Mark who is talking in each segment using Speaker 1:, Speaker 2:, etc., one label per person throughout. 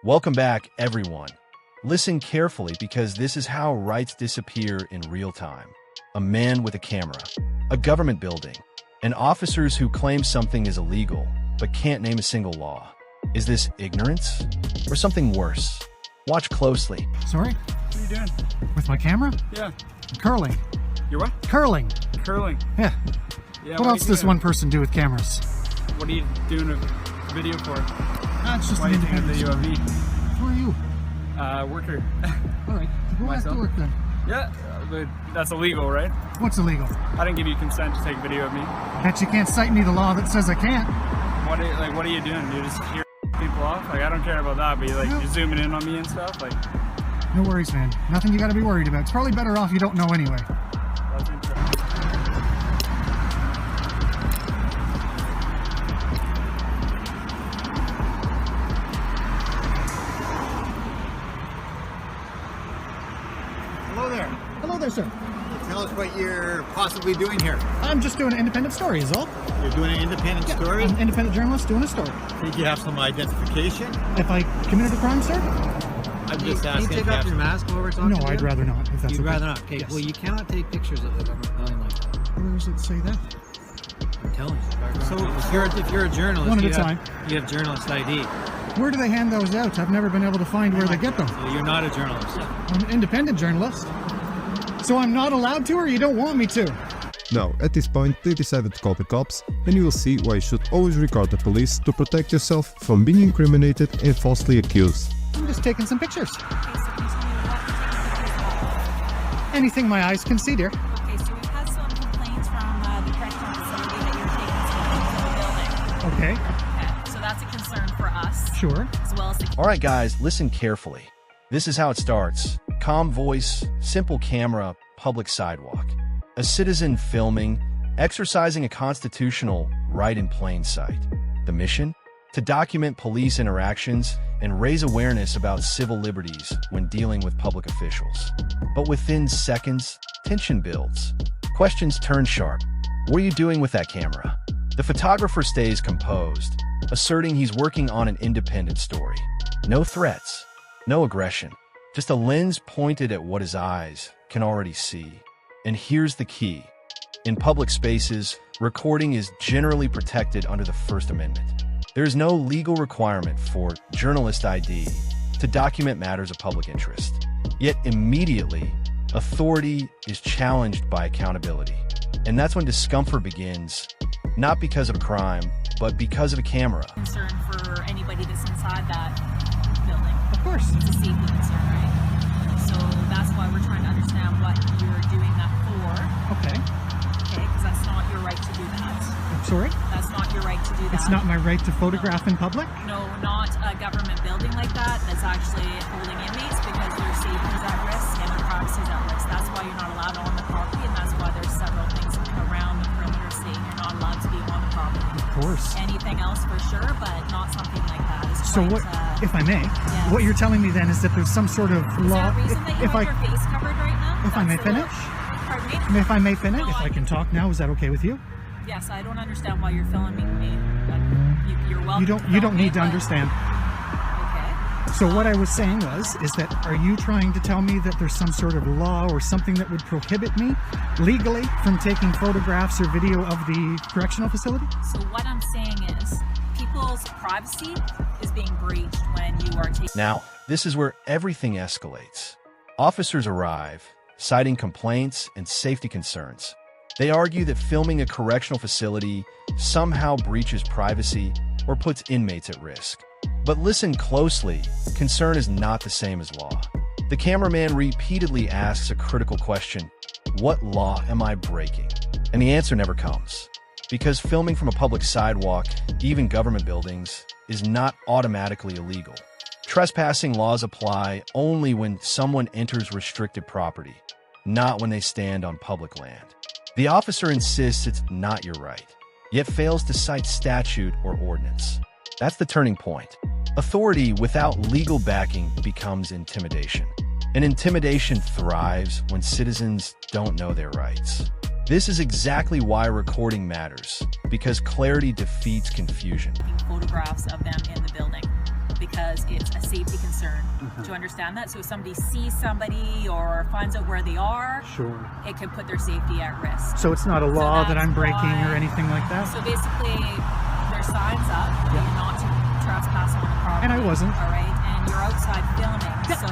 Speaker 1: Welcome back, everyone. Listen carefully because this is how rights disappear in real time. A man with a camera, a government building, and officers who claim something is illegal but can't name a single law. Is this ignorance or something worse? Watch closely.
Speaker 2: Sorry?
Speaker 3: What are you doing?
Speaker 2: With my camera?
Speaker 3: Yeah.
Speaker 2: Curling.
Speaker 3: You're what?
Speaker 2: Curling.
Speaker 3: Curling.
Speaker 2: Yeah.
Speaker 3: Yeah.
Speaker 2: What else does one person do with cameras?
Speaker 3: What are you doing a video for?
Speaker 2: It's just
Speaker 3: Why
Speaker 2: an
Speaker 3: are you taking a
Speaker 2: independent
Speaker 3: video of me?
Speaker 2: Who are you?
Speaker 3: Worker.
Speaker 2: All right. Go back to
Speaker 3: Myself?
Speaker 2: work then.
Speaker 3: Yeah, but that's illegal, right?
Speaker 2: What's illegal?
Speaker 3: I didn't give you consent to take a video of me.
Speaker 2: Bet you can't cite me the law that says I can't.
Speaker 3: What are you doing? You're just here people off? Like, I don't care about that, but you're zooming in on me and stuff? Like,
Speaker 2: No worries, man. Nothing you gotta be worried about. It's probably better off you don't know anyway.
Speaker 3: that's interesting.
Speaker 4: Hello there.
Speaker 2: Hello there, sir.
Speaker 4: Tell us what you're possibly doing here.
Speaker 2: I'm just doing an independent story, is all.
Speaker 4: You're doing an independent story?
Speaker 2: I'm an independent journalist doing a story.
Speaker 4: Think you have some identification?
Speaker 2: If I committed a crime, sir?
Speaker 4: I'm just
Speaker 5: Can
Speaker 4: asking.
Speaker 5: you take
Speaker 4: if you
Speaker 5: off
Speaker 4: have
Speaker 5: your
Speaker 4: some-
Speaker 5: mask while we're talking
Speaker 2: No,
Speaker 5: to you?
Speaker 2: I'd rather not, if that's
Speaker 5: You'd
Speaker 2: okay.
Speaker 5: rather not? Okay,
Speaker 2: Yes.
Speaker 5: well, you cannot take pictures of the government building like that.
Speaker 2: Where does it say that?
Speaker 5: I'm telling you.
Speaker 4: So-
Speaker 5: if you're a journalist,
Speaker 2: One at
Speaker 5: you
Speaker 2: a
Speaker 5: have,
Speaker 2: time.
Speaker 5: you have journalist ID.
Speaker 2: Where do they hand those out? I've never been able to find where they get them.
Speaker 5: So you're not a journalist.
Speaker 2: I'm an independent journalist. So I'm not allowed to, or you don't want me to?
Speaker 6: Now, at this point, they decided to call the cops, and you will see why you should always regard the police to protect yourself from being incriminated and falsely accused.
Speaker 2: I'm just taking some pictures. Anything my eyes can see, dear.
Speaker 7: Okay, so we've had some complaints from the correctional facility that you're taking some pictures of the building.
Speaker 2: Okay,
Speaker 7: Okay, so that's a concern for us,
Speaker 2: sure.
Speaker 7: as well as the
Speaker 1: All right, guys, listen carefully. This is how it starts. Calm voice, simple camera, public sidewalk. A citizen filming, exercising a constitutional right in plain sight. The mission? To document police interactions and raise awareness about civil liberties when dealing with public officials. But within seconds, tension builds. Questions turn sharp. What are you doing with that camera? The photographer stays composed, asserting he's working on an independent story. No threats, no aggression, just a lens pointed at what his eyes can already see. And here's the key. In public spaces, recording is generally protected under the First Amendment. There is no legal requirement for journalist ID to document matters of public interest. Yet immediately, authority is challenged by accountability. And that's when discomfort begins, not because of a crime, but because of a camera.
Speaker 7: concern for anybody that's inside that building.
Speaker 2: Of course.
Speaker 7: It's a safety concern, right? So that's why we're trying to understand what you're doing that for,
Speaker 2: Okay.
Speaker 7: okay? Because that's not your right to do that.
Speaker 2: I'm sorry?
Speaker 7: That's not your right to do that.
Speaker 2: It's not my right to photograph in public?
Speaker 7: No, not a government building like that that's actually holding inmates because their safety is at risk and their privacy is at risk. That's why you're not allowed on the property, and that's why there's several things around the perimeter saying you're not allowed to be on the property.
Speaker 2: Of course.
Speaker 7: Anything else for sure, but not something like that. It's
Speaker 2: So
Speaker 7: quite,
Speaker 2: what, if I may,
Speaker 7: yes.
Speaker 2: what you're telling me then is that there's some sort of
Speaker 7: Is
Speaker 2: law.
Speaker 7: there a reason that you
Speaker 2: if
Speaker 7: have your face covered right now?
Speaker 2: if I may
Speaker 7: That's the
Speaker 2: finish?
Speaker 7: Pardon me?
Speaker 2: If I may finish,
Speaker 7: No,
Speaker 2: if I
Speaker 7: I
Speaker 2: can
Speaker 7: can-
Speaker 2: talk now, is that okay with you?
Speaker 7: Yes, I don't understand why you're filming me. But you're welcome.
Speaker 2: You don't
Speaker 7: film me,
Speaker 2: need to
Speaker 7: but-
Speaker 2: understand.
Speaker 7: Okay.
Speaker 2: So what I was saying is that are you trying to tell me that there's some sort of law or something that would prohibit me legally from taking photographs or video of the correctional facility?
Speaker 7: So what I'm saying is, people's privacy is being breached when you are taking.
Speaker 1: Now, this is where everything escalates. Officers arrive, citing complaints and safety concerns. They argue that filming a correctional facility somehow breaches privacy or puts inmates at risk. But listen closely, concern is not the same as law. The cameraman repeatedly asks a critical question: what law am I breaking? And the answer never comes. Because filming from a public sidewalk, even government buildings, is not automatically illegal. Trespassing laws apply only when someone enters restricted property, not when they stand on public land. The officer insists it's not your right, yet fails to cite statute or ordinance. That's the turning point. Authority without legal backing becomes intimidation. And intimidation thrives when citizens don't know their rights. This is exactly why recording matters, because clarity defeats confusion.
Speaker 7: Photographs of them in the building. because it's a safety concern. Do you understand that? So if somebody sees somebody or finds out where they are,
Speaker 2: Sure.
Speaker 7: it could put their safety at risk.
Speaker 2: So it's not a law that
Speaker 7: that's
Speaker 2: I'm breaking
Speaker 7: why-
Speaker 2: or anything like that?
Speaker 7: So basically, there's signs up that you're not to trespass on the property.
Speaker 2: And I wasn't.
Speaker 7: All right, and you're outside filming, so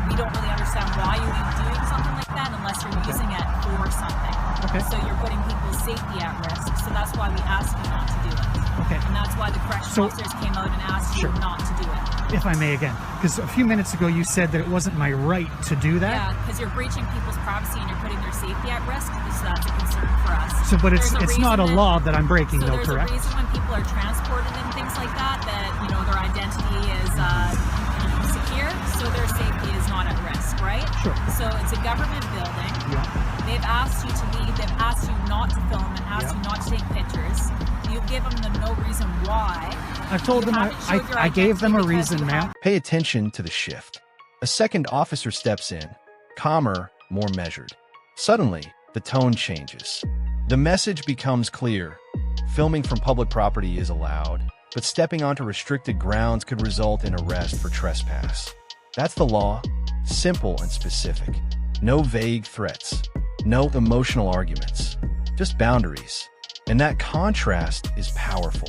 Speaker 7: we don't really understand why you would be doing something like that unless you're using it for something.
Speaker 2: Okay.
Speaker 7: So you're putting people's safety at risk. So that's why we ask you not to do it.
Speaker 2: Okay.
Speaker 7: And that's why the correctional
Speaker 2: So-
Speaker 7: officers came out and asked
Speaker 2: Sure.
Speaker 7: you not to do it.
Speaker 2: If I may again, because a few minutes ago you said that it wasn't my right to do that.
Speaker 7: Yeah, because you're breaching people's privacy and you're putting their safety at risk, so that's a concern for us.
Speaker 2: So, but it's
Speaker 7: There's a
Speaker 2: not a
Speaker 7: reason
Speaker 2: law that I'm breaking,
Speaker 7: So
Speaker 2: though,
Speaker 7: there's
Speaker 2: correct?
Speaker 7: a reason when people are transported and things like that, you know, their identity is secure, so their safety is not at risk, right?
Speaker 2: Sure.
Speaker 7: So it's a government building.
Speaker 2: Yeah.
Speaker 7: They've asked you to leave. They've asked you not to film and asked
Speaker 2: Yeah.
Speaker 7: you not to take pictures. You've given them no reason why.
Speaker 2: I've told
Speaker 7: You
Speaker 2: them
Speaker 7: haven't showed your
Speaker 2: I gave them a
Speaker 7: identity because
Speaker 2: reason,
Speaker 7: you
Speaker 2: ma'am.
Speaker 7: have-
Speaker 1: Pay attention to the shift. A second officer steps in, calmer, more measured. Suddenly, the tone changes. The message becomes clear. Filming from public property is allowed, but stepping onto restricted grounds could result in arrest for trespass. That's the law, simple and specific. No vague threats, no emotional arguments, just boundaries. And that contrast is powerful.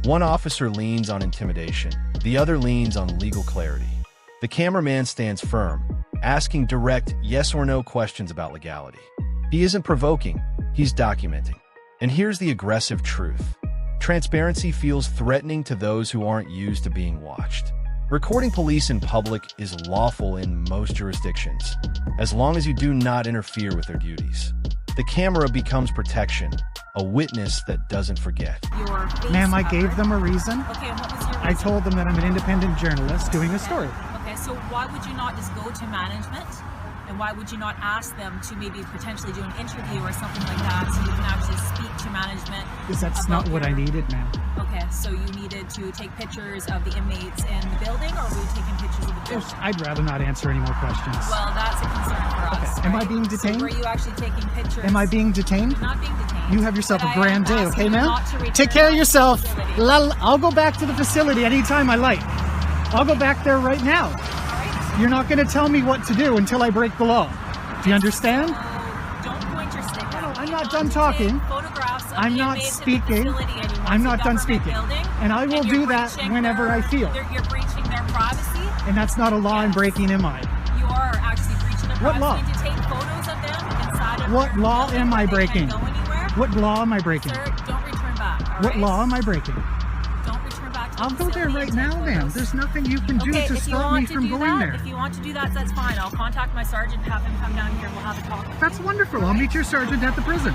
Speaker 1: One officer leans on intimidation, the other leans on legal clarity. The cameraman stands firm, asking direct yes or no questions about legality. He isn't provoking, he's documenting. And here's the aggressive truth. Transparency feels threatening to those who aren't used to being watched. Recording police in public is lawful in most jurisdictions, as long as you do not interfere with their duties. The camera becomes protection, a witness that doesn't forget.
Speaker 7: Your face
Speaker 2: Ma'am, I
Speaker 7: covered.
Speaker 2: gave them a reason.
Speaker 7: Okay, and what was your reason?
Speaker 2: I told them that I'm an independent journalist doing a story.
Speaker 7: Okay, so why would you not just go to management? And why would you not ask them to maybe potentially do an interview or something like that so you can actually speak to management?
Speaker 2: Because that's
Speaker 7: about
Speaker 2: not what I
Speaker 7: your-
Speaker 2: needed, ma'am.
Speaker 7: Okay, so you needed to take pictures of the inmates in the building, or were you taking pictures of the building?
Speaker 2: I'd rather not answer any more questions.
Speaker 7: Well, that's a concern for us.
Speaker 2: Am I
Speaker 7: right?
Speaker 2: being detained?
Speaker 7: So were you actually taking pictures?
Speaker 2: Am I being detained?
Speaker 7: Not being detained.
Speaker 2: You have yourself
Speaker 7: But
Speaker 2: a
Speaker 7: I am
Speaker 2: grand day,
Speaker 7: asking
Speaker 2: okay,
Speaker 7: you
Speaker 2: ma'am?
Speaker 7: not to return
Speaker 2: Take care of
Speaker 7: to the
Speaker 2: yourself.
Speaker 7: facility.
Speaker 2: I'll go back to the facility anytime I like. I'll go back there right now.
Speaker 7: All right?
Speaker 2: You're not going to tell me what to do until I break the law. Do you understand?
Speaker 7: So don't point your stick out.
Speaker 2: I'm
Speaker 7: You
Speaker 2: not
Speaker 7: want
Speaker 2: done
Speaker 7: to
Speaker 2: talking.
Speaker 7: take photographs of
Speaker 2: I'm
Speaker 7: the
Speaker 2: not
Speaker 7: inmates in the
Speaker 2: speaking.
Speaker 7: facility and you want
Speaker 2: I'm
Speaker 7: to
Speaker 2: not done
Speaker 7: government
Speaker 2: speaking.
Speaker 7: building,
Speaker 2: And I will
Speaker 7: and you're
Speaker 2: do that
Speaker 7: breaching
Speaker 2: whenever I feel.
Speaker 7: You're breaching their privacy.
Speaker 2: And that's not a law I'm
Speaker 7: Yes.
Speaker 2: breaking, am I?
Speaker 7: You are actually breaching their
Speaker 2: What law?
Speaker 7: privacy to take photos of them inside of
Speaker 2: What
Speaker 7: their
Speaker 2: law
Speaker 7: building
Speaker 2: am
Speaker 7: where
Speaker 2: I
Speaker 7: they
Speaker 2: breaking?
Speaker 7: Can't go anywhere.
Speaker 2: What law am I breaking?
Speaker 7: Sir, don't return back. All
Speaker 2: What
Speaker 7: right?
Speaker 2: law am I breaking?
Speaker 7: Don't return back to the
Speaker 2: I'll go there
Speaker 7: facility
Speaker 2: right
Speaker 7: and take
Speaker 2: now, ma'am.
Speaker 7: photos.
Speaker 2: There's nothing you can do
Speaker 7: Okay,
Speaker 2: to
Speaker 7: if you
Speaker 2: stop me
Speaker 7: want to
Speaker 2: from
Speaker 7: do
Speaker 2: going
Speaker 7: that,
Speaker 2: there.
Speaker 7: if you want to do that, that's fine. I'll contact my sergeant, have him come down here, and we'll have a talk.
Speaker 2: That's wonderful. I'll meet your sergeant at the prison.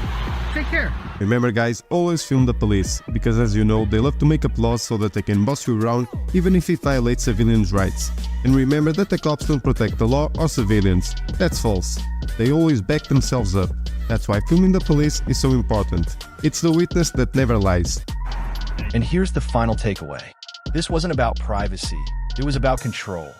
Speaker 2: Take care.
Speaker 6: Remember guys, always film the police, because as you know, they love to make up laws so that they can boss you around even if it violates civilians' rights. And remember that the cops don't protect the law or civilians. That's false. They always back themselves up. That's why filming the police is so important. It's the witness that never lies.
Speaker 1: And here's the final takeaway. This wasn't about privacy, it was about control.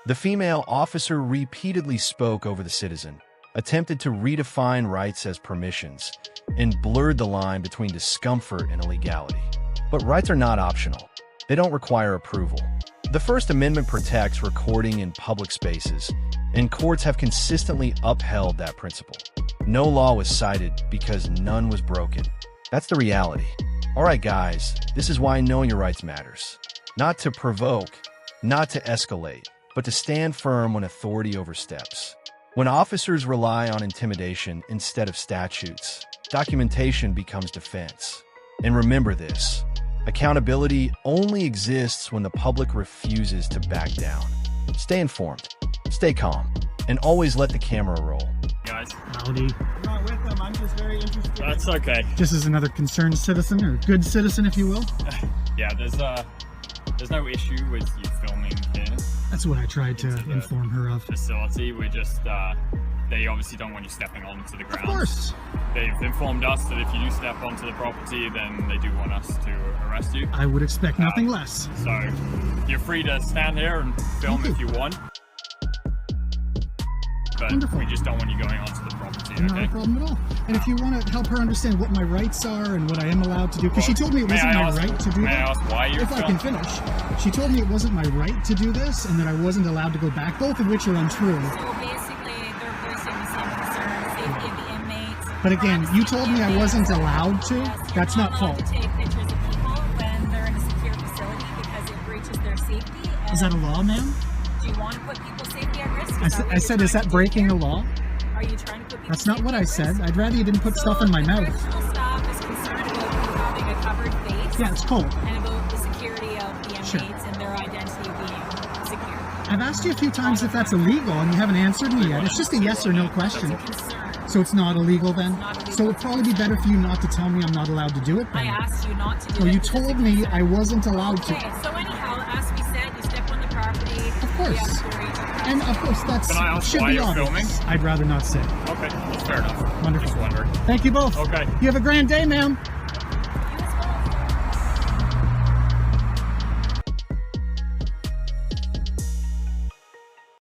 Speaker 1: The female officer repeatedly spoke over the citizen, attempted to redefine rights as permissions, and blurred the line between discomfort and illegality. But rights are not optional. They don't require approval. The First Amendment protects recording in public spaces, and courts have consistently upheld that principle. No law was cited because none was broken. That's the reality. All right, guys, this is why knowing your rights matters. Not to provoke, not to escalate, but to stand firm when authority oversteps. When officers rely on intimidation instead of statutes, documentation becomes defense. And remember this, accountability only exists when the public refuses to back down. Stay informed, stay calm, and always let the camera roll.
Speaker 3: Guys,
Speaker 2: Howdy.
Speaker 4: I'm not with them. I'm just very interested.
Speaker 3: that's okay.
Speaker 2: This is another concerned citizen, or good citizen, if you will.
Speaker 3: Yeah, there's no issue with you filming here.
Speaker 2: That's what I tried to
Speaker 3: Into the-
Speaker 2: inform her of.
Speaker 3: Facility. We're just they obviously don't want you stepping onto the ground.
Speaker 2: Of course.
Speaker 3: They've informed us that if you do step onto the property, then they do want us to arrest you.
Speaker 2: I would expect nothing less.
Speaker 3: So you're free to stand here and film
Speaker 2: Thank
Speaker 3: if you want. but
Speaker 2: Wonderful.
Speaker 3: we just don't want you going onto the property,
Speaker 2: Not
Speaker 3: okay?
Speaker 2: a problem at all. And if you want to help her understand what my rights are and what I am allowed to do, because she told me it
Speaker 3: May
Speaker 2: wasn't
Speaker 3: I
Speaker 2: my
Speaker 3: ask-
Speaker 2: right to do
Speaker 3: May I
Speaker 2: that.
Speaker 3: ask why you're
Speaker 2: If I can
Speaker 3: filming?
Speaker 2: finish, she told me it wasn't my right to do this and that I wasn't allowed to go back, both of which are untrue.
Speaker 7: So basically, they're voicing the same concern, safety of the inmates.
Speaker 2: But again, you told me I wasn't allowed to.
Speaker 7: Yes,
Speaker 2: That's
Speaker 7: you're
Speaker 2: not
Speaker 7: allowed
Speaker 2: fault.
Speaker 7: to take pictures of people when they're in a secure facility because it breaches their safety. And
Speaker 2: Is that a law, ma'am?
Speaker 7: do you want to put people's safety at risk?
Speaker 2: I said, is that breaking a law?
Speaker 7: Are you trying to put people's
Speaker 2: That's not what I
Speaker 7: safety at
Speaker 2: said.
Speaker 7: risk?
Speaker 2: I'd rather you didn't put stuff in my
Speaker 7: the
Speaker 2: mouth.
Speaker 7: correctional staff is concerned about you having a covered face.
Speaker 2: Yeah, it's cold.
Speaker 7: And about the security of the inmates
Speaker 2: Sure.
Speaker 7: and their identity being secure.
Speaker 2: I've asked you a few times if that's illegal and you haven't answered me yet. It's just a yes or no question.
Speaker 7: It's a concern.
Speaker 2: So it's not illegal then?
Speaker 7: not illegal.
Speaker 2: So it'd probably be better for you not to tell me I'm not allowed to do it
Speaker 7: I
Speaker 2: then.
Speaker 7: asked you not to do
Speaker 2: Well,
Speaker 7: it.
Speaker 2: you
Speaker 7: because it's
Speaker 2: told
Speaker 7: a
Speaker 2: me
Speaker 7: concern.
Speaker 2: I wasn't allowed to.
Speaker 7: Okay, so anyhow, as we said, you step on the property.
Speaker 2: Of course.
Speaker 7: We have storage.
Speaker 2: And of course, that's
Speaker 3: Can I ask
Speaker 2: should
Speaker 3: why
Speaker 2: be
Speaker 3: you're
Speaker 2: obvious.
Speaker 3: filming?
Speaker 2: I'd rather not say.
Speaker 3: Okay, that's fair enough.
Speaker 2: Wonderful.
Speaker 3: Just wondering.
Speaker 2: Thank you both.
Speaker 3: Okay.
Speaker 2: You have a grand day, ma'am.